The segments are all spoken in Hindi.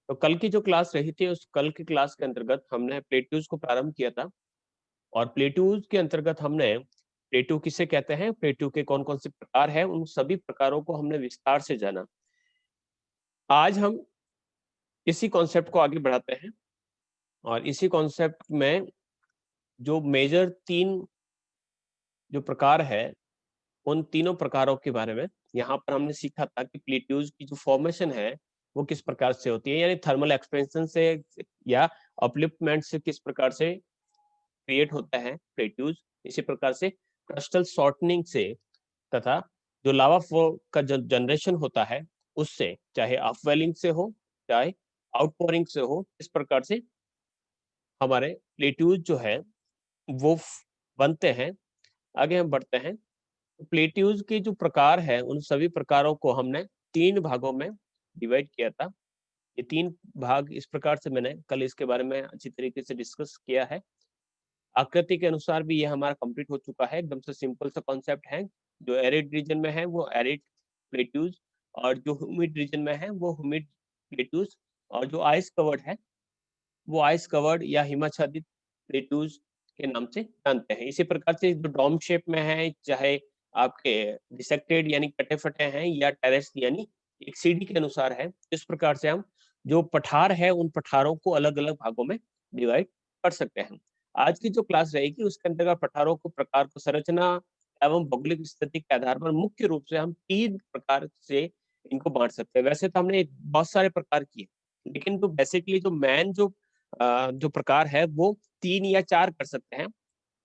तो कल की जो क्लास रही थी, उस कल की क्लास के अंतर्गत हमने प्लेट्यूज को प्रारंभ किया था और प्लेट्यूज के अंतर्गत हमने प्लेट्यू किसे कहते हैं, प्लेट्यू के कौन-कौन से प्रकार हैं, उन सभी प्रकारों को हमने विस्तार से जाना। आज हम इसी कॉन्सेप्ट को आगे बढ़ाते हैं और इसी कॉन्सेप्ट में जो मेजर 3 जो प्रकार है, उन तीनों प्रकारों के बारे में यहाँ पर हमने सीखा था कि प्लेट्यूज की जो फॉर्मेशन है, वो किस प्रकार से होती है, यानी थर्मल एक्सपेंशन से या अपलिफ्टमेंट से किस प्रकार से क्रिएट होता है प्लेट्यूज। इसी प्रकार से क्रिस्टल शॉर्टनिंग से तथा जो लावा फ्लो का जो जनरेशन होता है, उससे चाहे अपवेलिंग से हो, चाहे आउटपोरिंग से हो, इस प्रकार से हमारे प्लेट्यूज जो है वो बनते हैं। आगे हम बढ़ते हैं। प्लेट्यूज के जो प्रकार है, उन सभी प्रकारों को हमने 3 भागों में डिवाइड किया था। ये 3 भाग इस प्रकार से मैंने कल इसके बारे में अच्छी तरीके से डिस्कस किया है। आकृति के अनुसार भी ये हमारा कंप्लीट हो चुका है, एकदम से सिंपल सा कॉन्सेप्ट है। जो एरिड रीजन में है वो एरिड प्लेट्यूज और जो ह्यूमिड रीजन में है वो ह्यूमिड प्लेट्यूज और जो आइस कवर्ड है वो आइस कवर्ड या हिमाच्छादित प्लेट्यूज के नाम से जानते हैं। इसी प्रकार से जो डोम शेप में है, चाहे आपके डिसेक्टेड यानी कटे-फटे हैं या टेरेस यानी एक सीढ़ी के अनुसार है, इस प्रकार से हम जो पठार है, उन पठारों को अलग-अलग भागों में डिवाइड कर सकते हैं। आज की जो क्लास रहेगी उसके अंतर्गत पठारों को प्रकार को संरचना एवं भौगोलिक स्थिति के आधार पर मुख्य रूप से हम 3 प्रकार से इनको बाँट सकते हैं। वैसे तो हमने बहुत सारे प्रकार किए, लेकिन जो बेसिकली जो मेन जो प्रकार है वो 3 या 4 कर सकते हैं।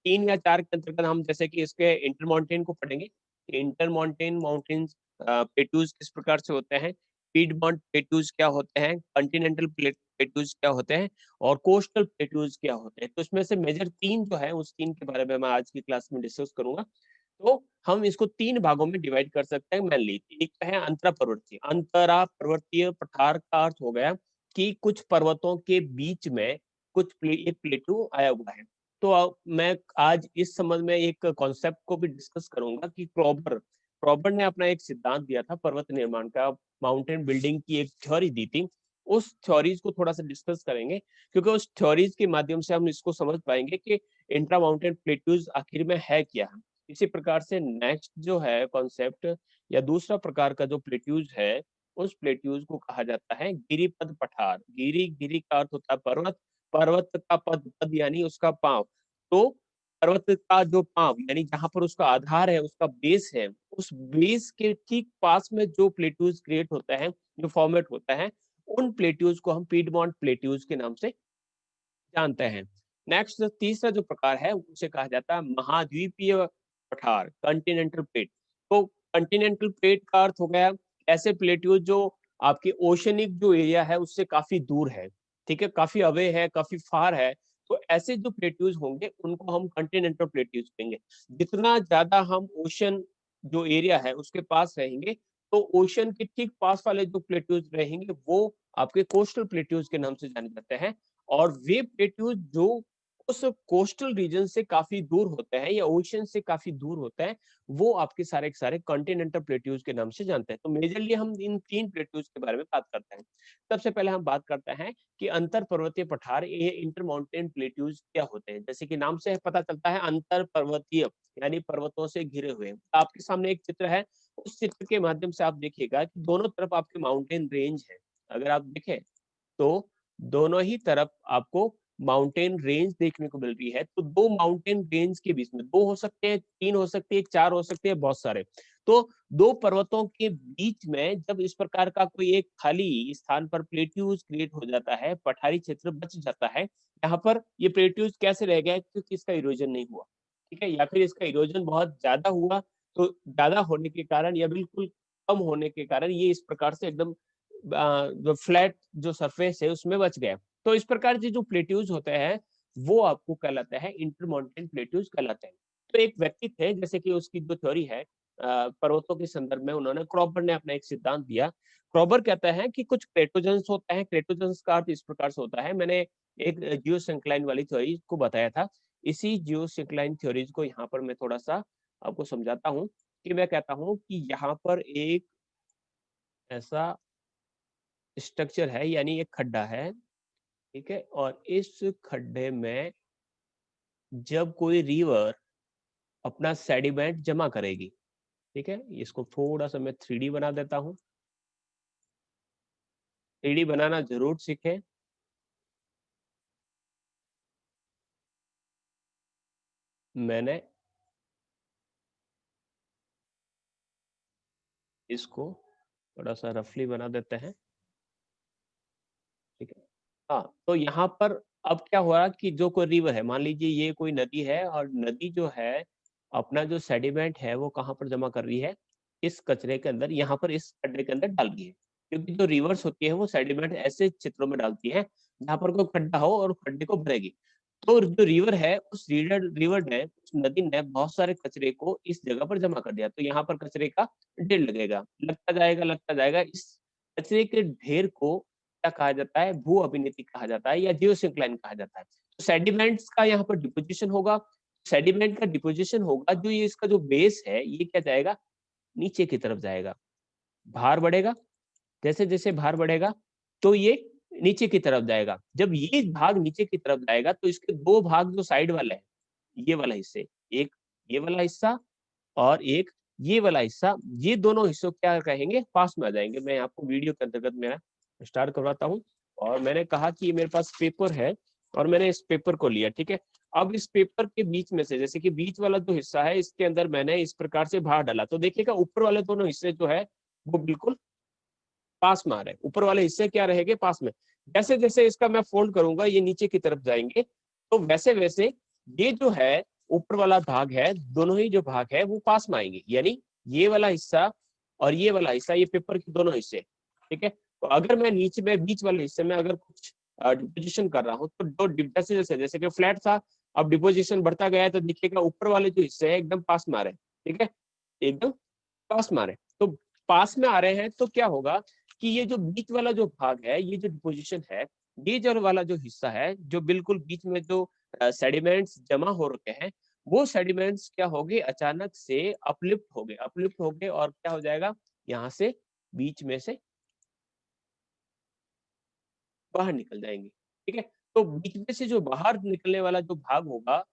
3 या 4 के अंतर्गत हम जैसे कि इसके इंटरमॉन्टेन को पढ़ेंगे। इंटरमॉन्टेन माउंटेन्स प्लेट्यूज किस प्रकार से होते हैं, पीडमॉन्ट प्लेट्यूज क्या होते हैं, कॉन्टिनेंटल प्लेट्यूज क्या होते हैं और कोस्टल प्लेट्यूज क्या होते हैं। तो इसमें से मेजर 3 जो है, उस 3 के बारे में मैं आज की क्लास में डिस्कस करूँगा। तो हम इसको 3 भागों में डिवाइड कर सकते हैं मेनली। एक है अंतरा पर्वतीय। अंतरा पर्वतीय पठार का अर्थ हो गया कि कुछ पर्वतों के बीच में एक प्लेटू आया हुआ है। तो मैं आज इस संबंध में एक कॉन्सेप्ट को भी डिस्कस करूंगा कि क्रॉबर क्रॉबर ने अपना एक सिद्धांत दिया था पर्वत निर्माण का, माउंटेन बिल्डिंग की एक थ्योरी दी थी। उस थ्योरीज को थोड़ा सा डिस्कस करेंगे, क्योंकि उस थ्योरीज के माध्यम से हम इसको समझ पाएंगे कि इंट्रा माउंटेन प्लेट्यूज आखिर में है क्या। इसी प्रकार से नेक्स्ट जो है कॉन्सेप्ट या दूसरा प्रकार का जो प्लेट्यूज है, उस प्लेट्यूज को कहा जाता है गिरिपद पठार। गिरी का अर्थ होता है पर्वत, पर्वत का पद, पद यानी उसका पांव। तो पर्वत का जो पांव यानी जहां पर उसका आधार है, उसका बेस है, उस बेस के ठीक पास में जो प्लेट्यूज क्रिएट होता है, जो फॉर्मेट होता है, उन प्लेट्यूज को हम पीडमॉन्ट प्लेट्यूज के नाम से जानते हैं। नेक्स्ट तीसरा जो प्रकार है उसे कहा जाता है महाद्वीपीय पठार, कॉन्टिनेंटल प्लेट। तो कॉन्टिनेंटल प्लेट का अर्थ हो गया ऐसे प्लेट्यूज जो आपके ओशनिक जो एरिया है उससे काफी दूर है, ठीक है, काफी अवे है, काफी फार है। तो ऐसे जो प्लेट्यूज होंगे उनको हम कॉन्टिनेंटल प्लेट्यूज कहेंगे। जितना ज्यादा हम ओशन जो एरिया है उसके पास रहेंगे, तो ओशन के ठीक पास वाले जो प्लेट्यूज रहेंगे वो आपके कोस्टल प्लेट्यूज के नाम से जाने जाते हैं। और वे प्लेट्यूज जो उस कोस्टल रीजन से काफी दूर होते हैं या ओशन से काफी दूर होते हैं, वो आपके सारे के सारे कॉन्टिनेंटल प्लेट्यूज के नाम से जानते हैं। तो मेजरली हम इन 3 प्लेट्यूज के बारे में बात करते हैं। सबसे पहले हम बात करते हैं कि अंतर पर्वतीय पठार, ये इंटर माउंटेन प्लेट्यूज क्या होते हैं। जैसे कि नाम से पता चलता है अंतर पर्वतीय यानी पर्वतों से घिरे हुए। आपके सामने एक चित्र है, उस चित्र के माध्यम से आप देखिएगा कि दोनों तरफ आपके माउंटेन रेंज है। अगर आप देखें तो दोनों ही तरफ आपको माउंटेन रेंज देखने को मिल रही है। तो 2 माउंटेन रेंज के बीच में 2 हो सकते हैं, 3 हो सकते हैं, 4 हो सकते हैं, बहुत सारे। तो 2 पर्वतों के बीच में जब इस प्रकार का कोई एक खाली स्थान पर प्लेट्यूज क्रिएट हो जाता है, पठारी क्षेत्र बच जाता है, यहाँ पर ये प्लेट्यूज कैसे रह गया? क्योंकि इसका इरोजन नहीं हुआ, ठीक है? या फिर इसका इरोजन बहुत ज्यादा हुआ, तो ज्यादा होने के कारण या बिल्कुल कम होने के कारण ये इस प्रकार से एकदम जो फ्लैट जो सरफेस है उसमें बच गए। तो इस प्रकार के जो प्लेट्यूज होते हैं वो आपको कहलाता है इंटरमॉन्टेन प्लेट्यूज कहलाते हैं। तो एक व्यक्ति थे, जैसे कि उसकी जो थ्योरी है पर्वतों के संदर्भ में, उन्होंने क्रॉबर ने अपना एक सिद्धांत दिया। क्रॉबर कहता है कि कुछ क्रेटोजेंस होते हैं। क्रेटोजेंस का अर्थ इस प्रकार से होता है, मैंने एक जियोसिंक्लाइन वाली थ्योरी को बताया था। इसी जियोसिंक्लाइन थ्योरीज को यहाँ पर मैं थोड़ा सा आपको समझाता हूँ कि मैं कहता हूँ कि यहाँ पर एक ऐसा स्ट्रक्चर है, यानी एक खड्डा है, ठीक है, और इस खड्डे में जब कोई रिवर अपना सेडिमेंट जमा करेगी, ठीक है, इसको थोड़ा सा मैं 3D बना देता हूँ। 3D बनाना जरूर सीखें। मैंने इसको थोड़ा सा रफली बना देते हैं, ठीक है। हाँ, तो यहाँ पर अब क्या हुआ कि जो कोई रिवर है, मान लीजिए ये कोई नदी है, और नदी जो है अपना जो सेडिमेंट है वो कहाँ पर जमा कर रही है, इस कचरे के अंदर, यहाँ पर इस खड्डे के अंदर डाल रही है। क्योंकि जो रिवर्स होती है वो सेडिमेंट ऐसे चित्रों में डालती है जहाँ पर कोई खड्डा हो और खड्डे को भरेगी। तो जो रिवर है, उस रिवर ने, उस नदी ने बहुत सारे कचरे को इस जगह पर जमा कर दिया, तो यहाँ पर कचरे का ढेर लगेगा, लगता जाएगा। इस कचरे के ढेर को क्या कहा जाता है, भू अभिनीति कहा जाता है, या जियोसिंक्लाइन कहा जाता है। तो सेडिमेंट्स का यहाँ पर डिपोजिशन होगा। सेडिमेंट का डिपोजिशन होगा, जो ये इसका जो बेस है ये क्या जाएगा, नीचे की तरफ जाएगा। भार बढ़ेगा, जैसे जैसे भार बढ़ेगा तो ये नीचे की तरफ जाएगा। जब ये भाग नीचे की तरफ जाएगा तो इसके दो भाग जो साइड वाले हैं, ये वाला हिस्से, एक ये वाला हिस्सा और एक ये वाला हिस्सा, ये दोनों हिस्सों क्या कहेंगे, पास में आ जाएंगे। मैं आपको वीडियो के अंतर्गत मेरा स्टार्ट करवाता हूँ। और मैंने कहा कि मेरे पास पेपर है और मैंने इस पेपर को लिया, ठीक है। अब इस पेपर के बीच में से, जैसे कि बीच वाला जो हिस्सा है, इसके अंदर मैंने इस प्रकार से भार डाला, तो देखिएगा ऊपर वाले दोनों हिस्से जो है वो बिल्कुल पास में आ रहे हैं। ऊपर वाले हिस्से क्या रहेंगे, पास में। जैसे जैसे इसका मैं फोल्ड करूंगा ये नीचे की तरफ जाएंगे, तो वैसे वैसे ये जो है ऊपर वाला भाग है, दोनों ही जो भाग है वो पास में आएंगे, यानी ये वाला हिस्सा और ये वाला हिस्सा, ये पेपर के दोनों हिस्से, ठीक है। तो अगर मैं नीचे में बीच वाले हिस्से में अगर कुछ डिपोजिशन कर रहा हूँ, तो जैसे जैसे जैसे कि फ्लैट था, अब डिपोजिशन बढ़ता गया है, तो देखिएगा ऊपर वाले जो हिस्से है एकदम पास में आ रहे हैं, ठीक है, एकदम पास में आ रहे हैं। तो पास में आ रहे हैं तो क्या होगा कि ये जो बीच वाला जो भाग है, ये जो डिपोजिशन है, ये जो वाला जो हिस्सा है, जो बिल्कुल बीच में जो सेडिमेंट्स जमा हो रखे हैं, वो सेडिमेंट्स क्या हो गए, अचानक से अपलिफ्ट हो गए और क्या हो जाएगा, यहाँ से बीच में से बाहर निकल जाएंगे, ठीक है। तो बीच में से जो बाहर निकलने वाला जो भाग होगा,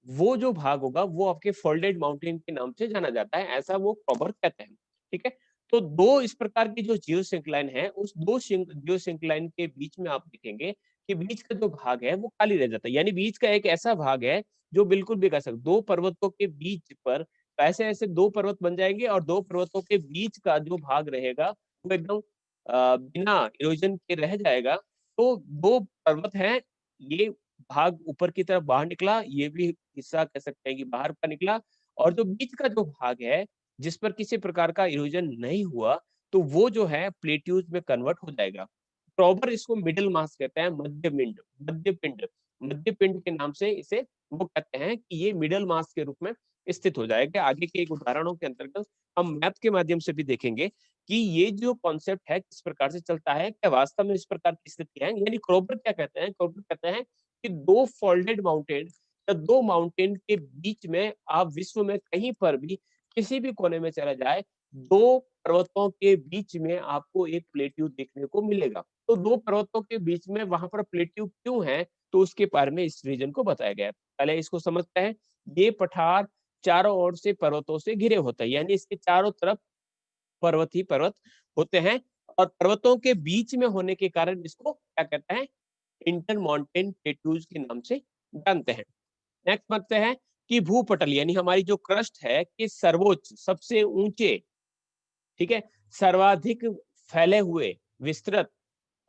वो जो भाग होगा वो आपके फोल्डेड माउंटेन के नाम से जाना जाता है, ऐसा वो कवर कहते हैं, ठीक है। तो दो इस प्रकार की जो जियो सिंक्लाइन है, उस दो जियो सिंक्लाइन के बीच में आप देखेंगे कि बीच का जो भाग है वो खाली रह जाता है, यानी बीच का एक ऐसा भाग है जो बिल्कुल भी कह सकते, दो पर्वतों के बीच पर ऐसे ऐसे दो पर्वत बन जाएंगे, और दो पर्वतों के बीच का जो भाग रहेगा वो एकदम बिना इरोजन के रह जाएगा। तो दो पर्वत हैं, ये भाग ऊपर की तरफ बाहर निकला, ये भी हिस्सा कह सकते हैं कि बाहर का निकला, और जो बीच का जो भाग है जिस पर किसी प्रकार का इरोजन नहीं हुआ, तो वो जो है प्लेट्यूज में कन्वर्ट हो जाएगा। प्रॉपर इसको मिडिल मास कहते हैं, मध्य पिंड के नाम से इसे वो कहते हैं कि ये मिडिल मास के रूप में स्थित हो जाएगा। आगे के एक उदाहरणों के अंतर्गत हम मैप के माध्यम से भी देखेंगे कि ये जो कॉन्सेप्ट है किस प्रकार से चलता है, क्या वास्तव में इस प्रकार की स्थिति है, यानी क्रोबर क्या कहते हैं, क्रोबर कहते हैं कि दो फोल्डेड माउंटेन या दो माउंटेन के बीच में आप विश्व में कहीं पर भी किसी भी कोने में चला जाए, दो पर्वतों के बीच में आपको एक प्लेट्यू देखने को मिलेगा। तो दो पर्वतों के बीच में वहां पर प्लेट्यू क्यों है, तो उसके बारे में इस रीजन को बताया गया है। पहले इसको समझते हैं। ये पठार चारों ओर से पर्वतों से घिरे होते हैं, यानी इसके चारों तरफ पर्वत ही पर्वत होते हैं, और पर्वतों के बीच में होने के कारण इसको क्या कहते हैं, इंटर माउंटेन प्लेट्यूज के नाम से जानते हैं। नेक्स्ट बताते हैं कि भूपटल, यानी हमारी जो क्रस्ट है कि सर्वोच्च सबसे ऊंचे, ठीक है, सर्वाधिक फैले हुए, विस्तृत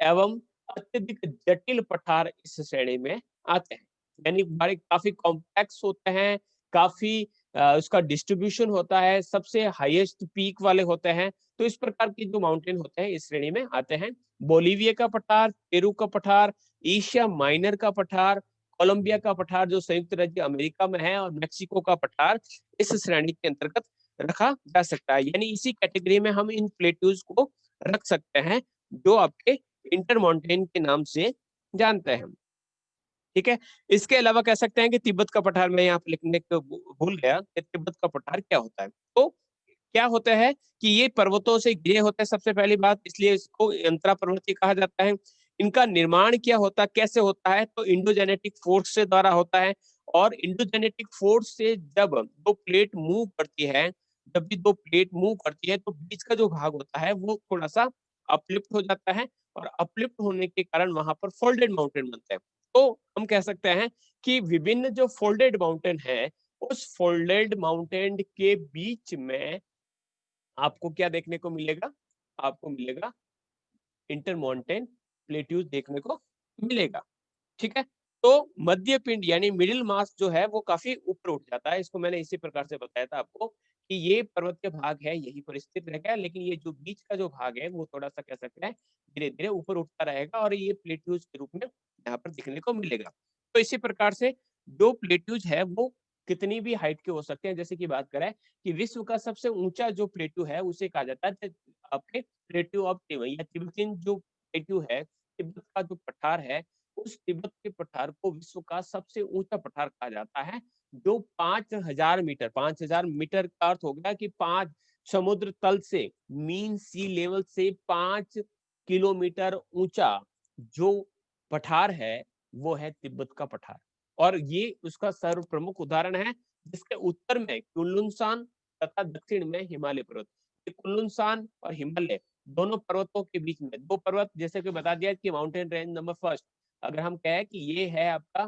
एवं अत्यधिक जटिल पठार इस श्रेणी में आते हैं। यानी बड़े काफी कॉम्प्लेक्स होते हैं, काफी उसका डिस्ट्रीब्यूशन होता है, सबसे हाईएस्ट पीक वाले होते हैं। तो इस प्रकार के जो माउंटेन होते हैं इस श्रेणी में आते हैं। बोलीविया का पठार, पेरू का पठार, एशिया माइनर का पठार, कोलंबिया का पठार जो संयुक्त राज्य अमेरिका में है, और मेक्सिको का पठार इस श्रेणी के अंतर्गत रखा जा सकता है। यानी इसी कैटेगरी में हम इन प्लेट्यूज को रख सकते हैं, जो आपके इंटर माउंटेन के नाम से जानते हैं, ठीक है। इसके अलावा कह सकते हैं कि तिब्बत का पठार, मैं यहाँ पे लिखने को भूल गया कि तिब्बत का पठार क्या होता है। तो क्या होता है कि ये पर्वतों से घिरे होते हैं, सबसे पहली बात, इसलिए इसको अंतरा पर्वतीय कहा जाता है। इनका निर्माण क्या होता है, कैसे होता है, तो इंडोजेनेटिक फोर्स से द्वारा होता है। और इंडोजेनेटिक फोर्स से जब दो प्लेट मूव करती है, जब भी दो प्लेट मूव करती है, तो बीच का जो भाग होता है वो थोड़ा सा अपलिफ्ट हो जाता है, और अपलिफ्ट होने के कारण वहां पर फोल्डेड माउंटेन बनते हैं। तो हम कह सकते हैं कि विभिन्न जो फोल्डेड माउंटेन है, उस फोल्डेड माउंटेन के बीच में आपको क्या देखने को मिलेगा, आपको मिलेगा इंटरमॉन्टेन प्लेट्यूज देखने को मिलेगा। ठीक है, तो मध्य पिंड यानी मिडिल मास जो है वो काफी ऊपर उठ जाता है। इसको मैंने इसी प्रकार से बताया था आपको कि ये पर्वत के भाग है यहीं पर स्थित रहेगा, लेकिन ये जो बीच का जो भाग है वो थोड़ा सा कह सकते हैं धीरे धीरे ऊपर उठता रहेगा, और ये प्लेट्यूज के रूप में यहाँ पर दिखने को मिलेगा। तो इसी प्रकार से जो प्लेट्यूज है वो कितनी भी हाइट के हो सकते हैं। जैसे कि बात करें कि विश्व का सबसे ऊंचा जो प्लेट्यू है उसे कहा जाता है आपके प्लेट्यू ऑफ या तिब्बतियन जो प्लेट्यू है, तिब्बत का जो पठार है, उस तिब्बत के पठार को विश्व का सबसे ऊंचा पठार कहा जाता है, जो 5000 मीटर, 5000 मीटर का अर्थ हो गया कि 5 समुद्र तल से, मीन सी लेवल से 5 किलोमीटर ऊंचा जो पठार है वो है तिब्बत का पठार। और ये उसका सर्व प्रमुख उदाहरण है, जिसके उत्तर में कुनलुन तथा दक्षिण में हिमालय पर्वत। कुनलुन और हिमालय दोनों पर्वतों के बीच में दो पर्वत, जैसे कि बता दिया कि माउंटेन रेंज नंबर फर्स्ट, अगर हम कहें कि ये है आपका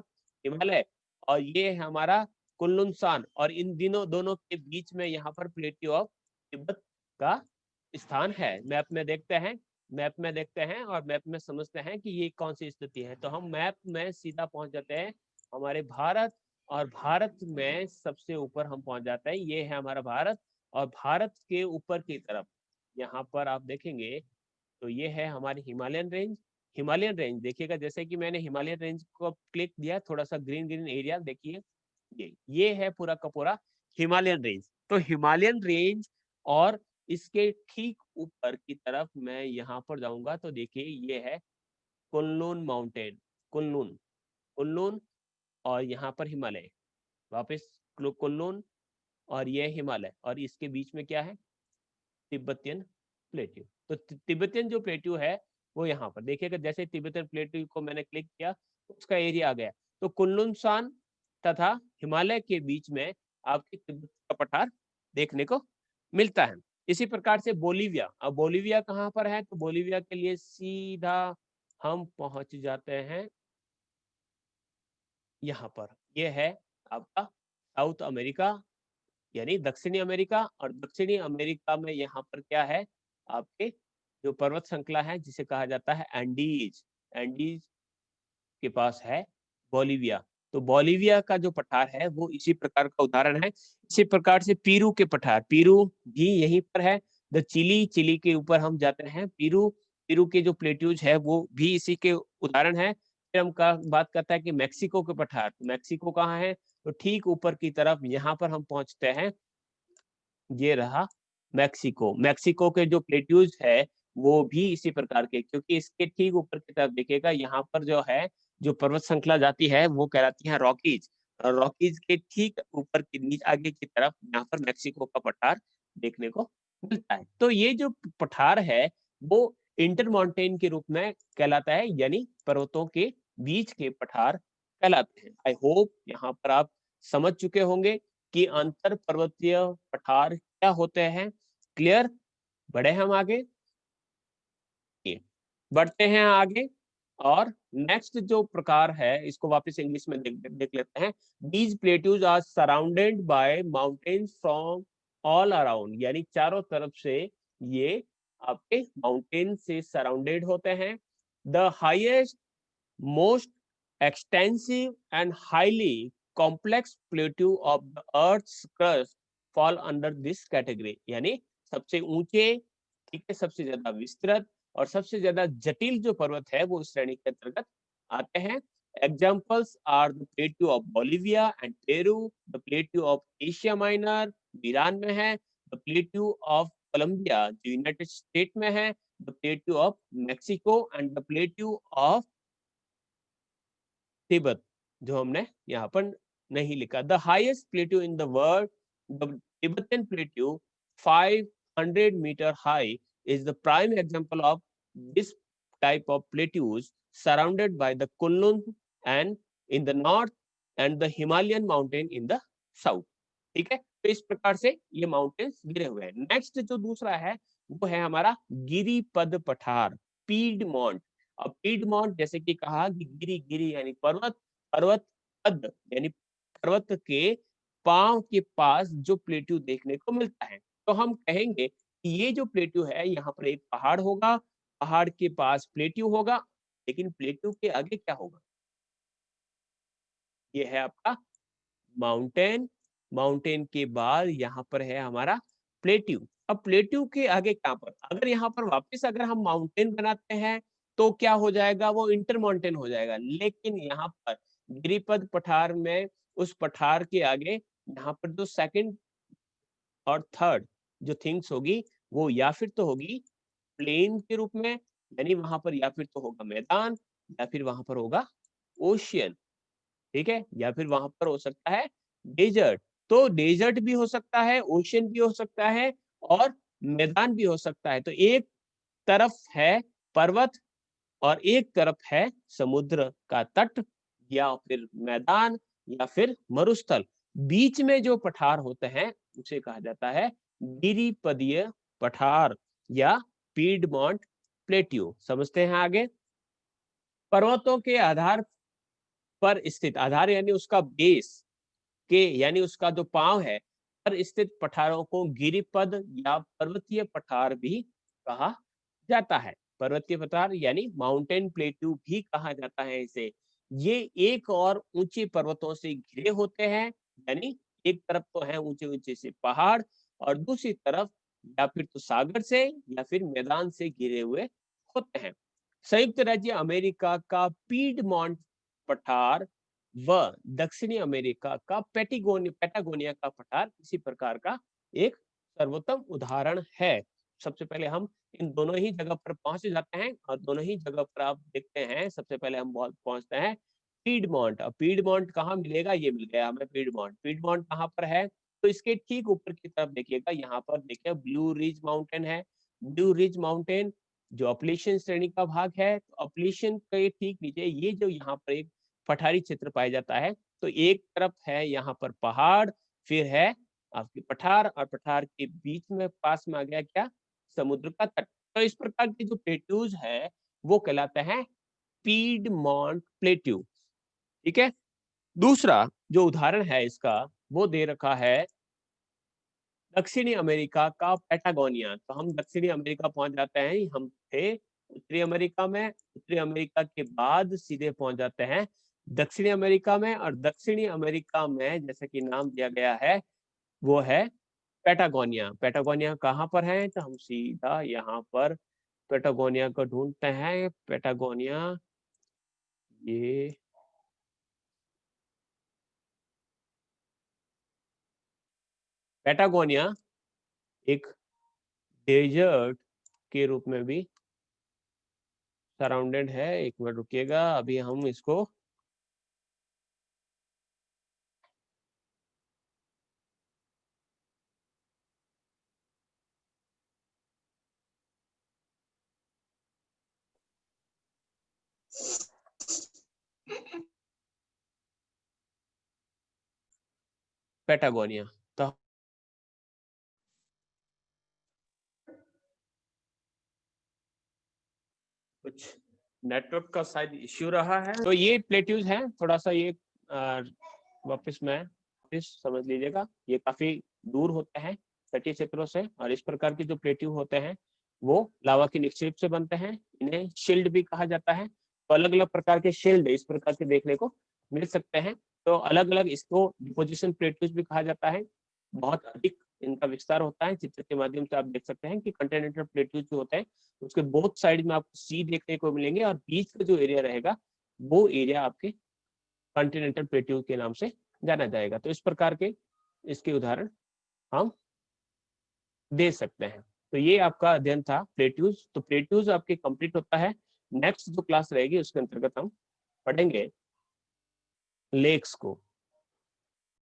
हिमालय और ये है हमारा कुनलुन, और इन दिनों दोनों के बीच में यहाँ पर प्लेट्यू ऑफ तिब्बत का स्थान है। मैप में देखते हैं और मैप में समझते हैं कि ये कौन सी स्थिति है। तो हम मैप में सीधा पहुंच जाते हैं हमारे भारत, और भारत में सबसे ऊपर हम पहुंच जाते हैं, ये है हमारा भारत। और भारत के ऊपर की तरफ यहाँ पर आप देखेंगे तो ये है हमारी हिमालयन रेंज। हिमालयन रेंज देखिएगा, जैसे कि मैंने हिमालयन रेंज को क्लिक दिया, थोड़ा सा ग्रीन ग्रीन एरिया देखिए, ये है पूरा का पूरा हिमालयन रेंज। तो हिमालयन रेंज और इसके ठीक ऊपर की तरफ मैं यहाँ पर जाऊंगा तो देखिए ये है कुनलुन माउंटेन, कुनलुन, कुनलुन, और यहाँ पर हिमालय, वापस कुनलुन, और ये हिमालय, और इसके बीच में क्या है, तिब्बतियन प्लेट्यू। तो तिब्बतियन जो प्लेट्यू है वो यहाँ पर देखिएगा, जैसे तिब्बतियन प्लेट्यू को मैंने क्लिक किया उसका एरिया आ गया। तो कुनलुन तथा हिमालय के बीच में आपकी तिब्बत का पठार देखने को मिलता है। इसी प्रकार से बोलीविया, अब बोलीविया कहाँ पर है, तो बोलीविया के लिए सीधा हम पहुंच जाते हैं यहाँ पर, ये है आपका साउथ अमेरिका यानी दक्षिणी अमेरिका। और दक्षिणी अमेरिका में यहाँ पर क्या है, आपके जो पर्वत श्रृंखला है जिसे कहा जाता है एंडीज, एंडीज के पास है बोलीविया। तो बोलीविया का जो पठार है वो इसी प्रकार का उदाहरण है। इसी प्रकार से पीरू के पठार, पीरू भी यहीं पर है। द चिली, चिली के ऊपर हम जाते हैं, पीरू, पीरू के जो प्लेट्यूज है वो भी इसी के उदाहरण है। फिर हम का बात करता है कि मैक्सिको के पठार, मैक्सिको कहाँ है, तो ठीक ऊपर की तरफ यहाँ पर हम पहुंचते हैं, ये रहा मैक्सिको। मैक्सिको के जो प्लेट्यूज है वो भी इसी प्रकार के, क्योंकि इसके ठीक ऊपर की तरफ देखिएगा यहाँ पर जो है जो पर्वत श्रृंखला जाती है वो कहलाती है रॉकीज, और रॉकीज के ठीक ऊपर की नीच आगे की तरफ यहाँ पर मैक्सिको का पठार देखने को मिलता है। तो ये जो पठार है वो इंटरमाउंटेन के रूप में कहलाता है, यानी पर्वतों के बीच के पठार कहलाते हैं। आई होप यहाँ पर आप समझ चुके होंगे कि अंतर पर्वतीय पठार क्या होते हैं। क्लियर, बढ़े हम आगे, बढ़ते हैं आगे। और नेक्स्ट जो प्रकार है इसको वापस इंग्लिश में देख लेते हैं। These plateaus are surrounded by mountains from all around, यानी चारों तरफ से ये आपके माउंटेन से सराउंडेड होते हैं। The highest, most extensive and highly complex plateau of the earth's crust fall under this category, यानी सबसे ऊंचे, ठीक है, सबसे ज्यादा विस्तृत और सबसे ज्यादा जटिल जो पर्वत है वो इस श्रेणी के अंतर्गत आते हैं। Examples are the plateau of Bolivia and Peru, the plateau of Asia Minor Iran में है, द प्लेट्यू ऑफ कोलंबिया जो यूनाइटेड स्टेट में है, the plateau of Mexico and the plateau of Tibet, जो हमने यहाँ पर नहीं लिखा। The highest plateau in the world, the Tibetan plateau 500 meter high is the prime example of this type of plateaus surrounded by the Kunlun and in the north and the Himalayan mountain in the south. ठीक है, तो इस प्रकार से ये माउंटेन्स गिरे हुए हैं। नेक्स्ट जो दूसरा है वो है हमारा गिरिपद पठार, पीडमोंट। अब पीडमोंट जैसे कि कहा कि गिरी गिरी यानी पर्वत, पर्वत पद यानी पर्वत के पांव के पास जो प्लेट्यू देखने को मिलता है, तो हम कहेंगे कि ये जो प्लेट्यू है यहाँ पर एक पहाड़ होगा, पहाड़ के पास प्लेट्यू होगा, लेकिन प्लेट्यू के आगे क्या होगा? ये है आपका माउंटेन, माउंटेन के बाद यहाँ पर है हमारा प्लेट्यू। अब प्लेट्यू के आगे क्या पर अगर यहाँ पर वापस अगर हम माउंटेन बनाते हैं तो क्या हो जाएगा? वो इंटर माउंटेन हो जाएगा। लेकिन यहाँ पर गिरिपद पठार में उस पठार के आगे यहाँ पर जो सेकंड और थर्ड जो थिंग्स होगी वो या फिर तो होगी प्लेन के रूप में, यानी वहां पर या फिर तो होगा मैदान या फिर वहां पर होगा ओशियन, ठीक है, या फिर वहां पर हो सकता है डेजर्ट। तो डेजर्ट भी हो सकता है, ओशियन भी हो सकता है और मैदान भी हो सकता है। तो एक तरफ है पर्वत और एक तरफ है समुद्र का तट या फिर मैदान या फिर मरुस्थल। बीच में जो पठार होते हैं उसे कहा जाता है गिरिपदीय पठार या पीडमोंट प्लेट्यू। समझते हैं आगे? पर्वतों के आधार पर स्थित, आधार यानी उसका बेस के यानी उसका जो पांव है पर स्थित पठारों को गिरिपद या पर्वतीय पठार भी कहा जाता है। पर्वतीय पठार यानी माउंटेन प्लेट्यू भी कहा जाता है इसे। ये एक और ऊंचे पर्वतों से घिरे होते हैं, यानी एक तरफ तो है ऊंचे ऊंचे से पहाड़ और दूसरी तरफ या फिर तो सागर से या फिर मैदान से घिरे हुए होते हैं। संयुक्त राज्य अमेरिका का पीडमोंट पठार व दक्षिणी अमेरिका का पैटागोनिया का पठार इसी प्रकार का एक सर्वोत्तम उदाहरण है। सबसे पहले हम इन दोनों ही जगह पर पहुंच जाते हैं और दोनों ही जगह पर आप देखते हैं। सबसे पहले हम पहुंचते हैं पीडमोंट। अब पीडमोंट कहाँ मिलेगा? ये मिल गया हमें पीडमोंट। पीडमोंट कहाँ पर है? तो इसके ठीक ऊपर की तरफ देखिएगा, यहाँ पर देखिए ब्लू रिज माउंटेन है। ब्लू रिज माउंटेन जो अपलेशियन श्रेणी का भाग है, तो अपलेशियन के ठीक नीचे ये जो यहाँ पर एक पठारी क्षेत्र पाया जाता है। तो एक तरफ है यहाँ पर पहाड़, फिर है आपकी पठार और पठार के बीच में पास में आ गया क्या? समुद्र का तट। तो इस प्रकार के जो प्लेट्यूज है वो कहलाते हैं पीडमोंट प्लेट्यू, ठीक है। दूसरा जो उदाहरण है इसका वो दे रखा है दक्षिणी अमेरिका का पैटागोनिया। तो हम दक्षिणी अमेरिका पहुंच जाते हैं। हम थे उत्तरी अमेरिका में, उत्तरी अमेरिका के बाद सीधे पहुंच जाते हैं दक्षिणी अमेरिका में। और दक्षिणी अमेरिका में जैसे कि नाम दिया गया है वो है पैटागोनिया। पैटागोनिया कहाँ पर है? तो हम सीधा यहाँ पर पैटागोनिया को ढूंढते हैं। पैटागोनिया ये पैटागोनिया एक डेजर्ट के रूप में भी सराउंडेड है। एक मिनट रुकिएगा, अभी हम इसको पैटागोनिया तो कुछ नेटवर्क का शायद इश्यू रहा है। तो ये प्लेट्यूज हैं, थोड़ा सा ये वापस मैं वापस समझ लीजिएगा। ये काफी दूर होते हैं तटीय क्षेत्रों से और इस प्रकार के जो प्लेट्यू होते हैं वो लावा के निक्षेप से बनते हैं। इन्हें शिल्ड भी कहा जाता है। तो अलग अलग प्रकार के शिल्ड इस प्रकार के देखने को मिल सकते हैं। तो अलग अलग इसको डिपोजिशन प्लेट्यूज भी कहा जाता है। बहुत अधिक इनका विस्तार होता है। चित्र के माध्यम से आप देख सकते हैं कि कंटिनेंटल प्लेट्यूज जो होते हैं उसके बोथ साइड में आपको सी देखने को मिलेंगे और बीच का जो एरिया रहेगा वो एरिया आपके कॉन्टिनेंटल प्लेट्यू के नाम से जाना जाएगा। तो इस प्रकार के इसके उदाहरण हम दे सकते हैं। तो ये आपका अध्ययन था प्लेट्यूज। तो प्लेट्यूज आपके कंप्लीट होता है। नेक्स्ट जो क्लास रहेगी उसके अंतर्गत हम पढ़ेंगे लेक्स को।